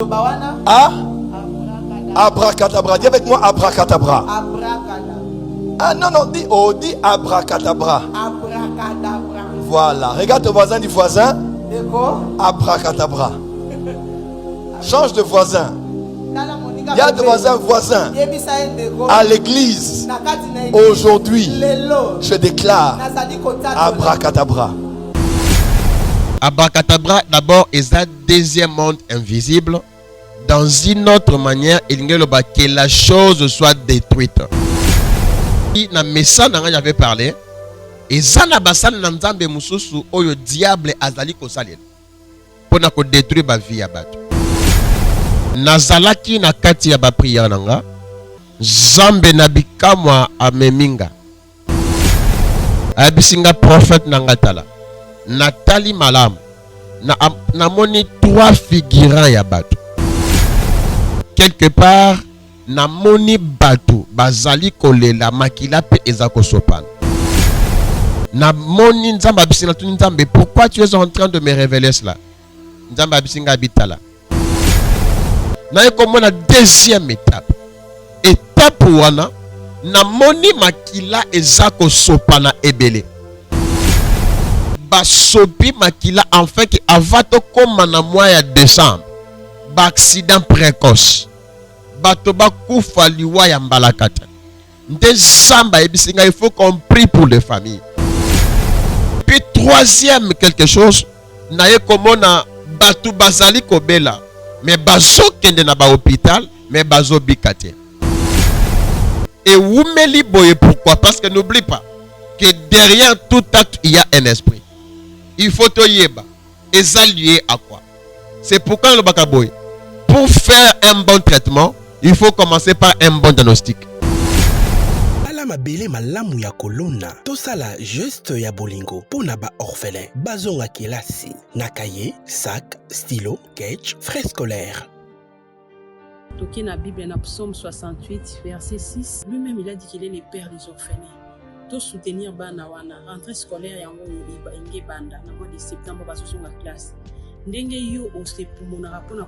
Ah, abracadabra. Dis avec moi abracadabra. Ah non, non, dis abracadabra. Voilà, regarde ton voisin, dis voisin. Abracadabra. Change de voisin. Il y a de voisins à l'église. Aujourd'hui, je déclare abracadabra. Abracadabra, d'abord, est un deuxième monde invisible. Dans une autre manière, il n'y a pas que la chose soit détruite. Dans le message dont j'avais parlé, et zana basan nanzambe mususu oyo diable azali kosalela pona ko détruire ba vie ya bato. Nazalaki na kati ya ba prière nanga, Zambe nabikamwa ameminga. Abisinga prophète nangatala. Natali malam. Na moni trois figurants ya bato. Quelque part, na moni bato bazali kolela makila pe ezako sopana. Na moni nzamba bisina tu nzambe, pourquoi tu es en train de me révéler cela? Nzamba bisinga bitala. Na yeko la deuxième étape. Étape wana na moni makila ezako sopana ebele. Basopi makila en fait que avato koma na mois ya décembre. Ba accident précoce. Bato ba kufa liwa ya mbalakata. Nde samba ebisinga, il faut qu'on prie pour les familles. Puis troisième quelque chose, na ye komona batu bazali kobela, mais bazo kende na ba hôpital, mais bazo bikate. Et oumeli boye, pourquoi? Parce que n'oublie pas que derrière tout acte il y a un esprit. Il faut te yeba. Et ça lié à quoi? C'est pourquoi le bakaboy, pour faire un bon traitement, il faut commencer par un bon diagnostic. Mabele malamu ya kolona tosala juste ya bolingo pona ba orphelin bazonga kelasi na cahier, sac, stylo, sketch, frais scolaires. Toki na Bible na Psaume 68 verset 6, lui-même il a dit qu'il est le père des orphelins. To soutenir bana wana rentrée scolaire yango inge banda na mois de septembre bazosonga classe. Ndenge yo osepumona pona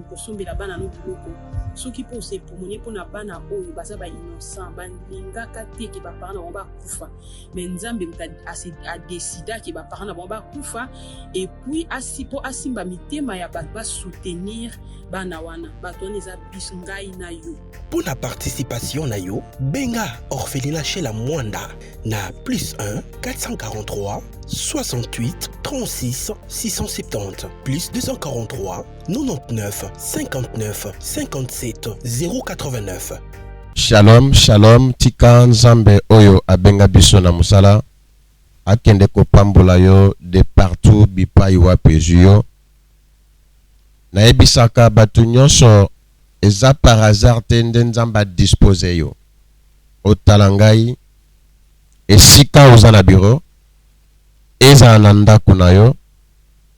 kosombela bana no biloko soki po osepumoni pona bana oyo baza ba innocent balingaka te ke ba parents na ba kufa mais nzambe a décidé que ba parents na ba kufa et puis asipo asimba mitema ya ba soutenir bana wana bato neza bisungai na yo. Pour la participation na yo benga orphelinat chez la Mwanda na +1 443 68 36 670 plus 243 99 59 57 089. Shalom, shalom, tika nzambe oyo abenga biso na musala akende kopambola yo de partout bipai wa pejuyo. Na ebisaka batu nyonso eza par hasard tende nzamba dispose yo. Otalangai esika oza na bureau, eza na ndako na yo,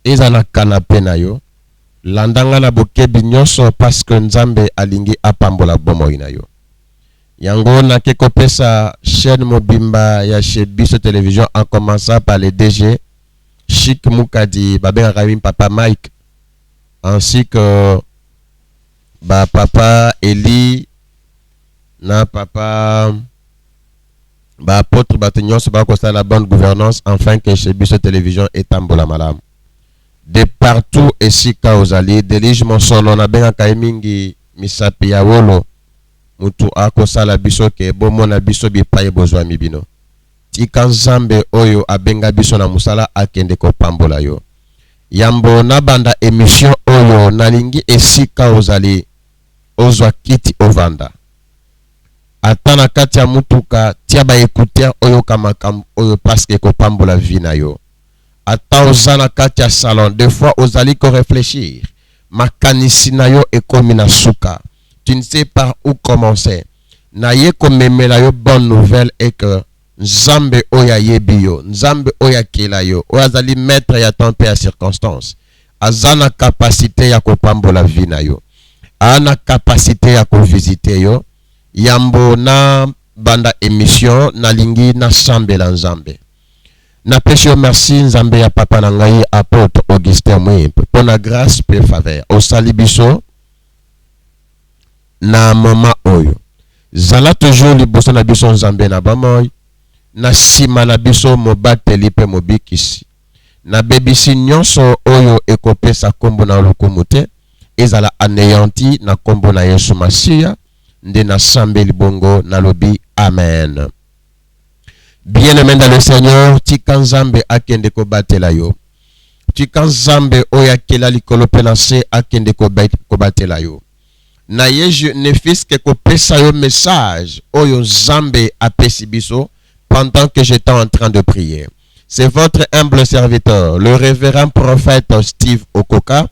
eza na kanape na yo, landanga na bokebi nyonso parce que nzambe alingi apambola bomoi na yo. Yango na kekopesa chaîne mobimba ya chez Biso Télévision en commençant par le DG Chic Moukadi, Babé Ravim Papa Mike, ainsi que papa Eli, na papa apôtre Batignon, se constat la bonne gouvernance, enfin que chez Biso Télévision est Tambola Malam. De partout ici, Kaozali, délige mon son, on a bien Kaimingi, Misapi Yawolo, Mutu Akosala Biso, ke Bomona Biso Bipaye Bozwa Mibino. Tika Zambe Oyo, Abenga Biso na Musala, Akende ko Pambola yo. Yambo Nabanda émission Oyo, Nalingi ici, Kaozali, Ozwa Kiti Ovanda. Atana kati ya mutuka tia ba écouteur oyo kamakam oyo parce que ko pambola vina yo. Ata ozana kati ya salon des fois ozali ko réfléchir. Makanisi na yo ekomina suka. Tu ne sais par où commencer. Na ye ko memela yo bonne nouvelle et que Nzambe oya yebi yo, Nzambe oya kela yo, ozali maître ya temps et à circonstance. Azana capacité ya ko pambola vina yo. Ana capacité ya ko visiter yo. Yambo na banda émission na lingi na sambela nzambe. Na pesio merci nzambe ya papa na ngai apôtre Augustin Mwimpe. Pour la grâce et faveur. Au salibiso na mama oyo zala toujours liboso na biso nzambe na bamoi na sima na biso mobateli pe mobikisi na bebisi nyonso oyo ekopesa kombo na lokumu te ezala anéanti na kombo na Yesu Masiya nde na sambeli bongo na lobi amen. Bien-aimé dans le Seigneur, tika nzambe akende ko batela yo. Tika nzambe oya kela likolo penase akende ko batela yo. Na ye ne fiske ko pesa yo message oyo nzambe apesi biso pendant que j'étais en train de prier. C'est votre humble serviteur, le révérend prophète Steve Okoka,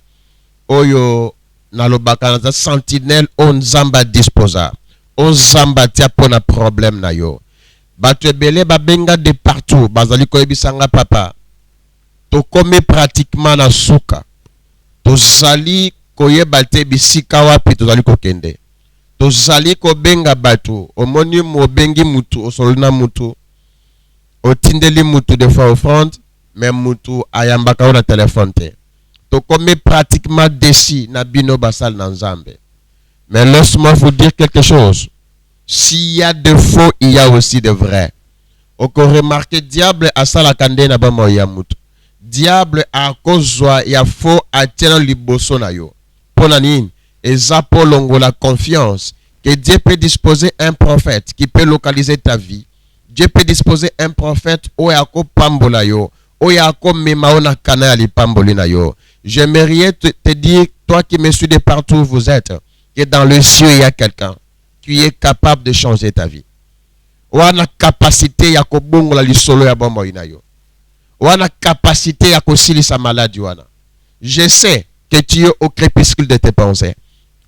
oyo nalobaka na sentinelle on nzamba disposa. On nzamba tia pona problème na yo. Bato ebele babenga de partout, bazali koyebisanga papa. To kome pratiquement na suka. To zali koyeba te bisika wapi to zali kokende. To zali kobenga bato, omoni mobengi mutu, osolina mutu. Otindeli mutu de fois offrande, mais mutu ayambaka na téléphone te. To kome pratiquement desi na bino basal na nzambe. Mais laisse-moi vous dire quelque chose. S'il y a de faux, il y a aussi de vrai. On peut remarquer diable à ça la kande na bamo ya mutu. Diable a kozwa ya faux a tena liboso na yo. Pona nini? Eza polongo la confiance que Dieu peut disposer un prophète qui peut localiser ta vie. Dieu peut disposer un prophète oyako pambola yo. Oyako memaona kana ya lipamboli na yo. J'aimerais te dire, toi qui me suis de partout où vous êtes, que dans le ciel il y a quelqu'un qui est capable de changer ta vie. Wana capacité ya kobongola lisolo ya bombo inayo. Wana capacité ya kosilisa maladie wana. Je sais que tu es au crépuscule de tes pensées.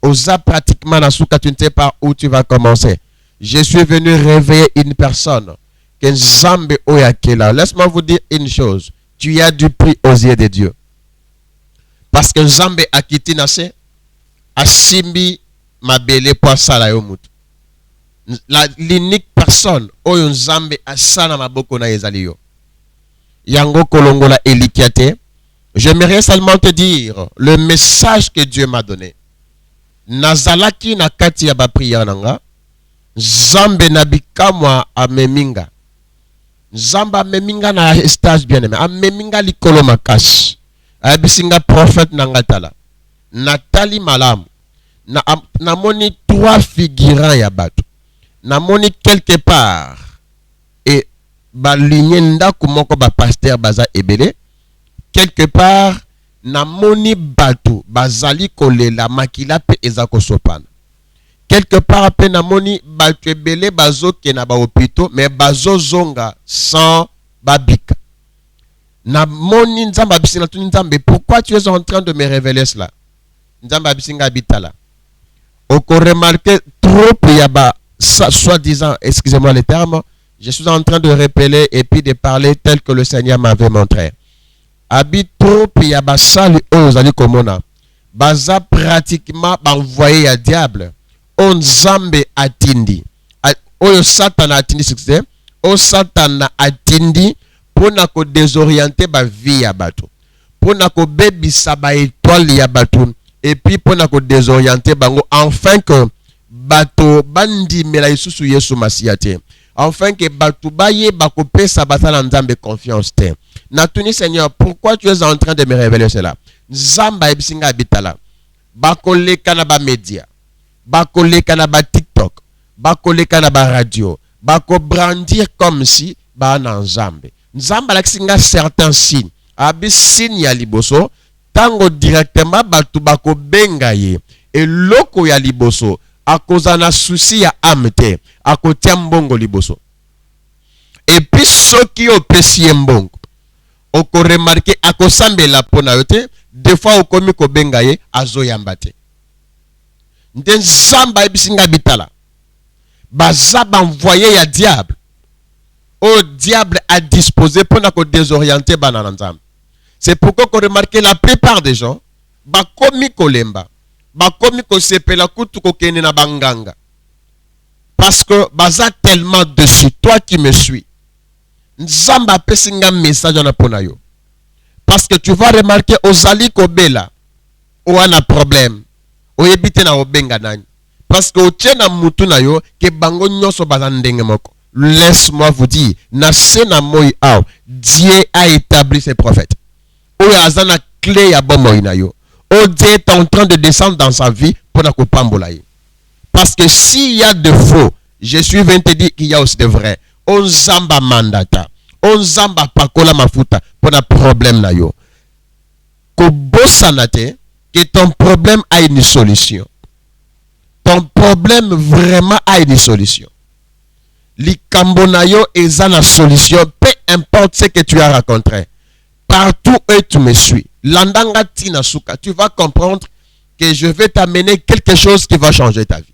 Osa pratiquement na souka, tu ne sais pas où tu vas commencer. Je suis venu réveiller une personne que Nzambe oyakela. Laisse-moi vous dire une chose. Tu as du prix aux yeux de Dieu. Parce que Nzambe akiti nase asimbi mabele poisala yo mutu. L'unique personne oyo Nzambe asana maboko na ezali yo. Yango kolongola elikiate. J'aimerais seulement te dire le message que Dieu m'a donné. Nazalaki na kati ya ba prière nanga. Nzambe nabikamwa ameminga. Nzamba ameminga na stage bien aimé. Ameminga likolo makasi. Abisinga prophète nangatala. Natali malamu. Na moni 3 figurants ya bato. Na moni quelque part. Et ba lignenda kumoko ba pasteur baza ebele. Quelque part na moni bato bazali kolela makila pe ezako sopana. Quelque part pe na moni bato ebele bazoke na ba hôpitaux mais bazo zonga sans babika. Na moni nzamba bisina tu nzambe, pourquoi tu es en train de me révéler cela? Nzamba bisinga bitala. Oko remarquer trop yaba soi-disant, excusez-moi les termes, je suis en train de rappeler et puis de parler tel que le Seigneur m'avait montré. Habite trop yaba sali ozali komona. Baza pratiquement envoyé à diable. On zambe atindi. Oyo Satan atindi succès. O Satan atindi pour na ko désorienter ba vie ya bato. Pour na ko bebisa ba étoile ya bato. Et puis pour na ko désorienter bango afin que bato bandi mela isusu Yesu Masiate. Afin que bato baye bako pesa batala nzambe confiance te. Natuni Seigneur, pourquoi tu es en train de me révéler cela? Nzamba ebisinga bitala. Bako leka na ba média. Bako leka na ba TikTok. Bako leka na ba radio. Bako brandir comme si ba na nzambe. Nzamba lakisinga certains signes. Abi signe ya liboso. Tango directement batu bako benga ye. Et loko ya liboso. Akoza na souci ya amte. Ako tia mbongo liboso. Et puis soki opesi mbongo. Oko remarqué ako sambe la pona yote. Des fois okomi ko benga ye. Azo yambate. Nde nzamba ebisinga bitala. Bazaba envoyé ya diable. Au diable a disposé pour nous désorienter banananzam. C'est pourquoi qu'on remarque la plupart des gens ba komi kolemba, ba komi ko sepela kutu ko kene na banganga. Parce que baza tellement dessus, toi qui me suis. Nzamba pesinga message na pona yo. Parce que tu vas remarquer ozali ko bela, ou ana problème, o ebite na obenga nani. Parce que au tchena mutu na yo ke bango nyoso bazandenge moko. Laisse-moi vous dire, na sena moi aw, Dieu a établi ses prophètes. Ou azana clé ya bon moi na yo. O Dieu est en train de descendre dans sa vie pour na kopambola ye. Parce que s'il y a de faux, je suis venu te dire qu'il y a aussi de vrai. On zamba mandata. On zamba pakola mafuta pour un problème na yo. Ko bosanate que ton problème a une solution. Ton problème vraiment a une solution. Likambo na yo eza na solution, peu importe ce que tu as rencontré. Partout où tu me suis, landanga tina suka, tu vas comprendre que je vais t'amener quelque chose qui va changer ta vie.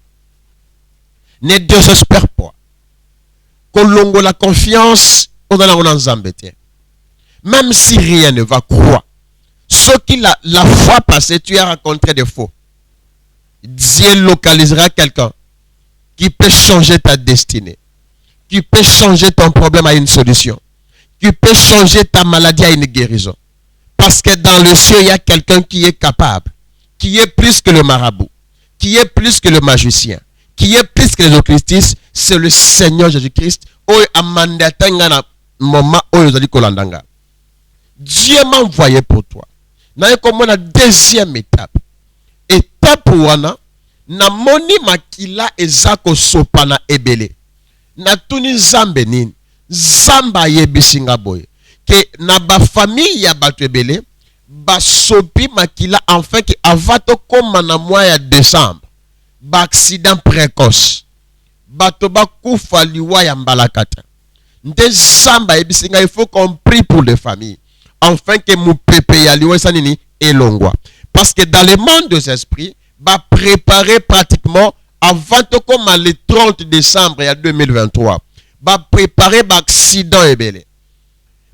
Ne désespère pas. Kolongo la confiance, on a la même si rien ne va, croire. Ce qui la fois passée, tu as rencontré des faux. Dieu localisera quelqu'un qui peut changer ta destinée, qui peut changer ton problème à une solution, qui peut changer ta maladie à une guérison. Parce que dans le ciel, il y a quelqu'un qui est capable, qui est plus que le marabout, qui est plus que le magicien, qui est plus que les occultistes, c'est le Seigneur Jésus-Christ. Dieu m'a envoyé pour toi. Na comme la deuxième étape. Étape wana na moni makila ezako sopana ebele. Na tuni zambe nini? Zamba yebisinga boy. Que na ba famille ya batu ebele ba sopi makila enfin que avato koma na mois ya décembre. Ba accident précoce. Bato ba kufa liwa ya mbalakata. Nde zamba yebisinga, il faut qu'on prie pour les familles. Enfin que mou pepe ya liwa sanini elongwa. Parce que dans le monde des esprits, va préparer pratiquement avant comme le 30 décembre 2023. Va préparer l'accident ebele.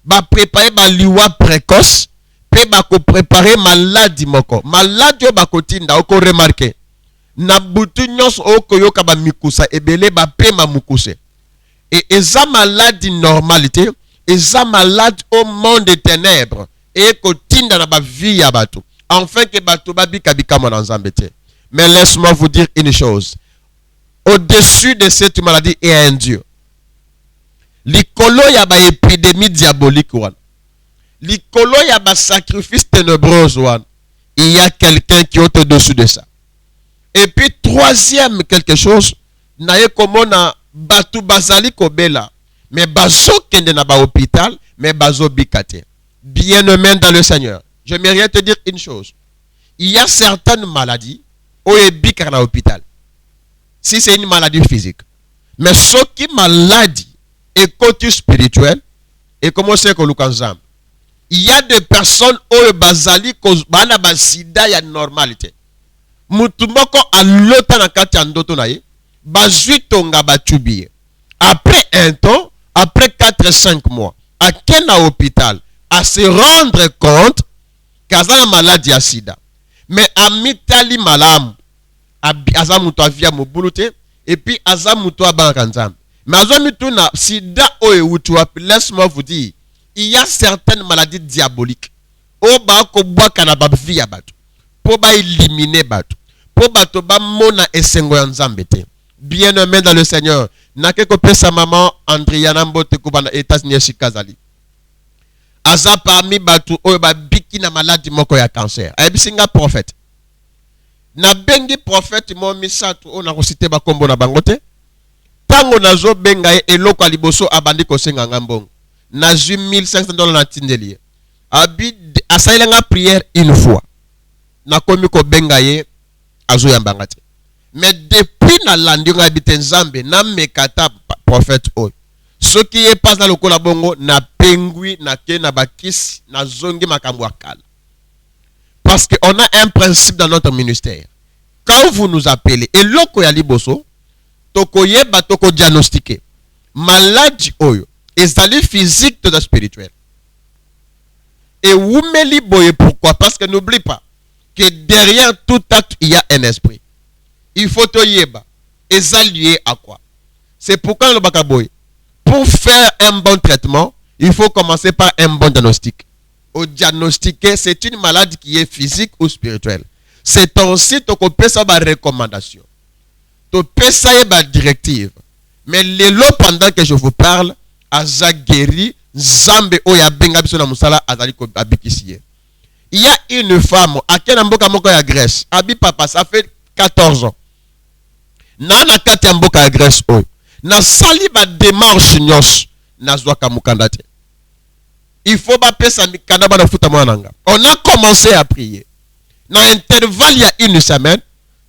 Va préparer ma liwa précoce. Pe va préparer maladie moko. Maladie ba kotinda oko remarquer. Na butu nyos oko yoka ba mikusa ebele ba pe ma mukuse. Et eza maladie normalité, eza malade au monde des ténèbres. Et kotinda na ba vie ya bato. Enfin que bato babi kabika mon nzambete. Mais laisse-moi vous dire une chose. Au-dessus de cette maladie, il y a un Dieu. Likolo ya ba épidémie diabolique wan. Likolo ya ba sacrifice ténébreux wan. Il y a quelqu'un qui est au-dessus de ça. Et puis troisième quelque chose, na ye komona batu bazali kobela. Mais bazo kende na ba hôpital, mais bazo bikate. Bien-aimé dans le Seigneur. J'aimerais te dire une chose. Il y a certaines maladies où il y a un hôpital. Si c'est une maladie physique. Mais ce qui est maladie et côté spirituel, et comment c'est que nous ensemble. Il y a des personnes où bazali kozbana basida ya normalité. Mutumoko a lota na kati ya ndoto na ye, bazui tonga bachubi. Après un temps, après 4-5 mois, à quel hôpital, à se rendre compte qu'azala maladie ya sida. Mais amitali malam, azamuto avia mobulute, et puis azamuto abankanzam. Mais azamuto na sida oewutuapi, laisse-moi vous dire, il y a certaines maladies diaboliques. Oba ko boa kana babi ya batu. Po ba éliminer batu. Po bato ba mona esengo ya nzambete. Bien-aimé dans le Seigneur. Nake ko pesa maman Andriana Mbote kubana États-Unis shikazali. Aza parmi batu oyo ba biki na maladie moko ya cancer. Ayebisinga prophète. Na bengi prophète mo misatu ona ko cité ba kombo na bangote. Tango nazo benga ye eloko aliboso abandi ko senga ngambongo. Na ju $1,500 na tindeli. Abi asailanga prière une fois. Na komi ko benga ye azo yambangate. Mais depuis na landi nga bitenzambe na mekata prophète oyo. Ce qui est pas dans le kolabongo na pengui na ke na bakisi na zongi makambo akala. Parce qu'on a un principe dans notre ministère. Quand vous nous appelez et loko ya liboso toko yeba toko diagnostiquer maladie oyo ezali physique de spirituel. Et oumeli boye pourquoi? Parce que n'oublie pas que derrière tout acte il y a un esprit. Il faut te yeba. Et ça lié à quoi? C'est pourquoi le bakaboy, pour faire un bon traitement, il faut commencer par un bon diagnostic. Au diagnostiquer, c'est une maladie qui est physique ou spirituelle. C'est ainsi que tu peux savoir recommandation. to pesa ye ba directive. Mais lelo pendant que je vous parle, aza guéri, Nzambe oya benga biso na musala azali ko abikisi ye. Il y a une femme à qui mboka moko ya Grèce, abi papa ça fait 14 ans. Na kati ya mboka ya Grèce oyo. Na sali ba démarche nyos na zwaka mukanda te. Il faut pas pesa mikanda ba na futa mwananga. On a commencé à prier. Dans l'intervalle, il y a une semaine,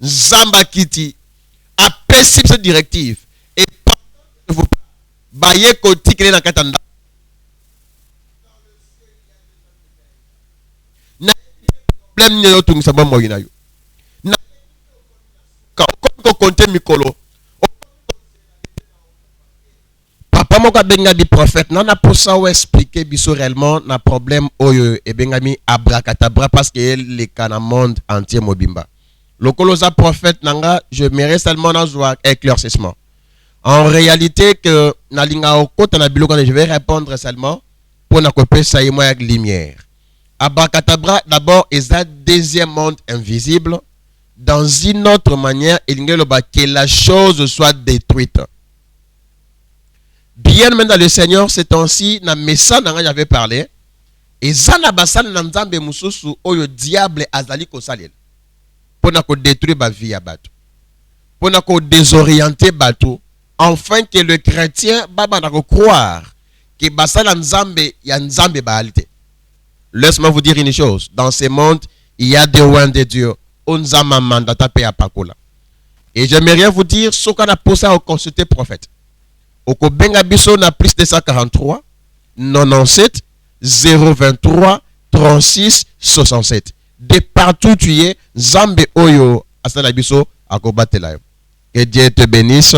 Zamba Kiti a pesi cette directive. Et vous baye koti kele na katanda. Na problème ne yotu misaba mo yinayo. Na ko konte mikolo. Papa moka benga di prophète nana pour ça ou expliquer biso réellement na problème oyo e benga mi abracadabra parce que le kana monde entier mobimba. Lokoloza prophète nanga je mérite seulement na joie éclaircissement. En réalité que na linga okota na biloko je vais répondre seulement pour na kopé ça y moi avec lumière. Abracadabra d'abord est un deuxième monde invisible dans une autre manière il ngelo que la chose soit détruite. Bien même dans le Seigneur, c'est ainsi, na message dont j'avais parlé, et zana basal na nzambe mususu oyo diable azali ko salel. Pour na ko détruire ba vie ya bato. Pour na ko désorienter bato, afin que le chrétien baba na ko croire que basal nzambe ya nzambe baalite. Laisse-moi vous dire une chose, dans ce monde, il y a des rois de Dieu, onzama mandata pe apakola. Et j'aimerais vous dire ce qu'on a posé au consulter prophète. Oko benga biso na plus de 143 97 023 36 67. De partout tu es, Zambe oyo asala biso akobatela yo. Que Dieu te bénisse.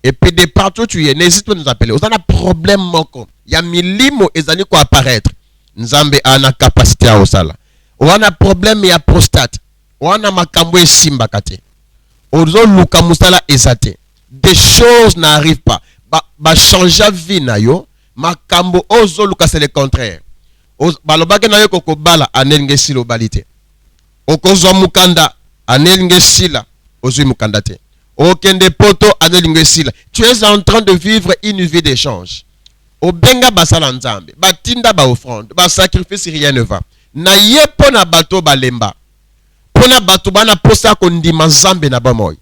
Et puis de partout tu es, n'hésite pas à nous appeler. On a un problème moko. Il y a milimo ezali ko apparaître. Nzambe ana capacité à osala. On a un problème ya prostate. On a makambo esimba kate. Ozo luka musala ezate. Des choses n'arrivent pas. Ba changer vie na yo makambo ozo luka c'est le contraire. Balobake na yo koko bala anelnge silo balite. Okozo mukanda anelnge sila ozu mukanda te. Okende poto anelnge sila. Tu es en train de vivre une vie d'échange. Obenga basala nzambe, batinda ba offrande, ba sacrifice rien ne va. Na ye pona bato balemba. Pona bato bana posa kondima nzambe na bamoy.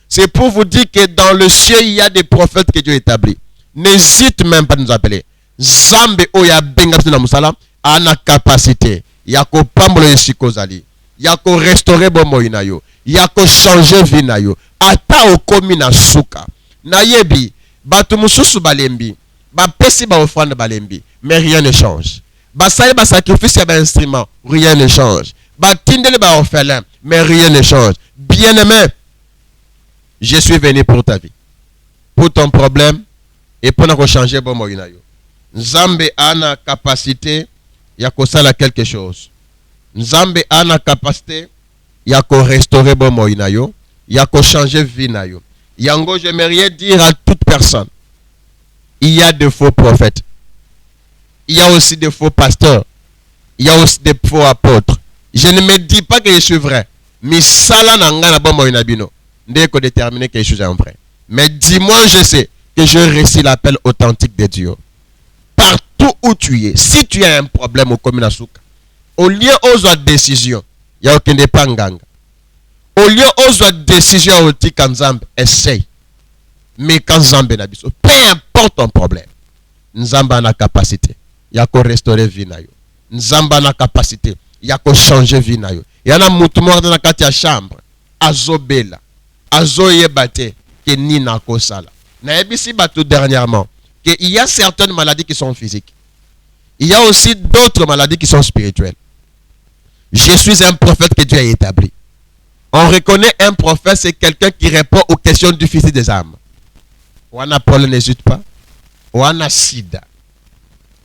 C'est pour vous dire que dans le ciel, il y a des prophètes que Dieu établit. N'hésite même pas à nous appeler. Zambe oya benga na musala ana capacité. Yako pambolo yesikozali. Yako restaurer bomo inayo. Yako changer vie na yo. Ata okomi na suka. Na yebi batu mususu balembi. Ba pesi ba offrande balembi. Mais rien ne change. Ba saye ba sacrifice ya ba instrument. Rien ne change. Ba tindele ba orphelin. Mais rien ne change. Bien-aimé, je suis venu pour ta vie, pour ton problème et pour nous changer bon moïna yo. Nzambe ana capacité ya ko sala quelque chose. Nzambe ana capacité ya ko restaurer bon moïna yo, ya ko changer vie na yo. Yango j'aimerais dire à toute personne, il y a de faux prophètes. Il y a aussi de faux pasteurs. Il y a aussi des faux apôtres. Je ne me dis pas que je suis vrai, mais sala na ngana bon moïna bino. Dès qu'on détermine quelque chose est vrai. Mais dis-moi, je sais que je réussis l'appel authentique de Dieu. Partout où tu es, si tu as un problème au commune Asuka, au lieu aux autres décisions, il y a aucun dépanganga. Au lieu aux autres décisions, au Tikanzambe, essaye. Mais quand Zambe nabiso, peu importe ton problème, Nzamba na capacité. Il y a qu'à restaurer vie na yo. Nzamba na capacité. Il y a qu'à changer vie na yo. Il y a un moutoumor dans la chambre. Azobela. Azoye bate que ni na kosala. Na ebisi bato dernièrement que il y a certaines maladies qui sont physiques. Il y a aussi d'autres maladies qui sont spirituelles. Je suis un prophète que Dieu a établi. On reconnaît un prophète, c'est quelqu'un qui répond aux questions difficiles des âmes. Wana Paul n'hésite pas. Wana sida.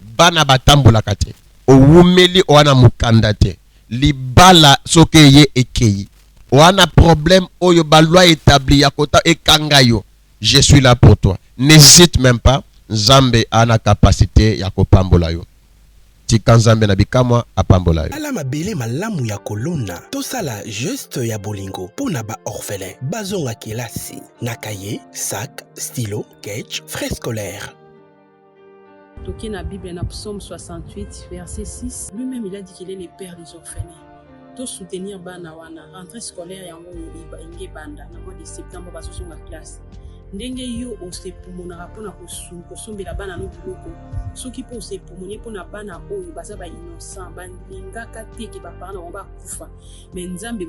Bana batambula kate. Owumeli wana mukandate. Libala sokeye ekei. Ou un problème, oyo ba loi établie yakota et kangayo. Je suis là pour toi. N'hésite même pas. Zambe a la capacité yakopambola yo. tika nzambe na bikamwa apambola yo. Ala mabele malamu ya kolona tosala geste ya bolingo pona ba orphelin bazonga kelasi na cahier, sac, stylo, sketch, frais scolaire. Toqué na Bible na Psaume 68 verset 6, lui-même il a dit qu'il est le père des orphelins. To soutenir bana wana rentrée scolaire yango inge banda na mois de septembre bazosonga classe. Ndenge yo osepumonaka mpona kosombela bana no biloko soki mpo osepumoni mpona bana oyo baza innocent balingaka te ke baparent na bango bakufa me nzambe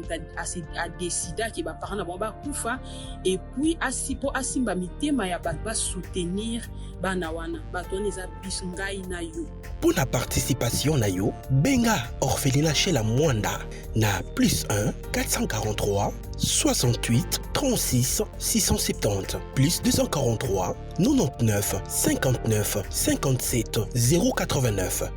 adesida ke baparent na bango bakufa epuis mpo asimba mitema ya bato basoutenir bana wana bato wana eza biso ngai na yo. Mpona participation na yo benga orphelinat chez la Mwanda na +1 443 68 36 670 plus 243 99 59 57 089.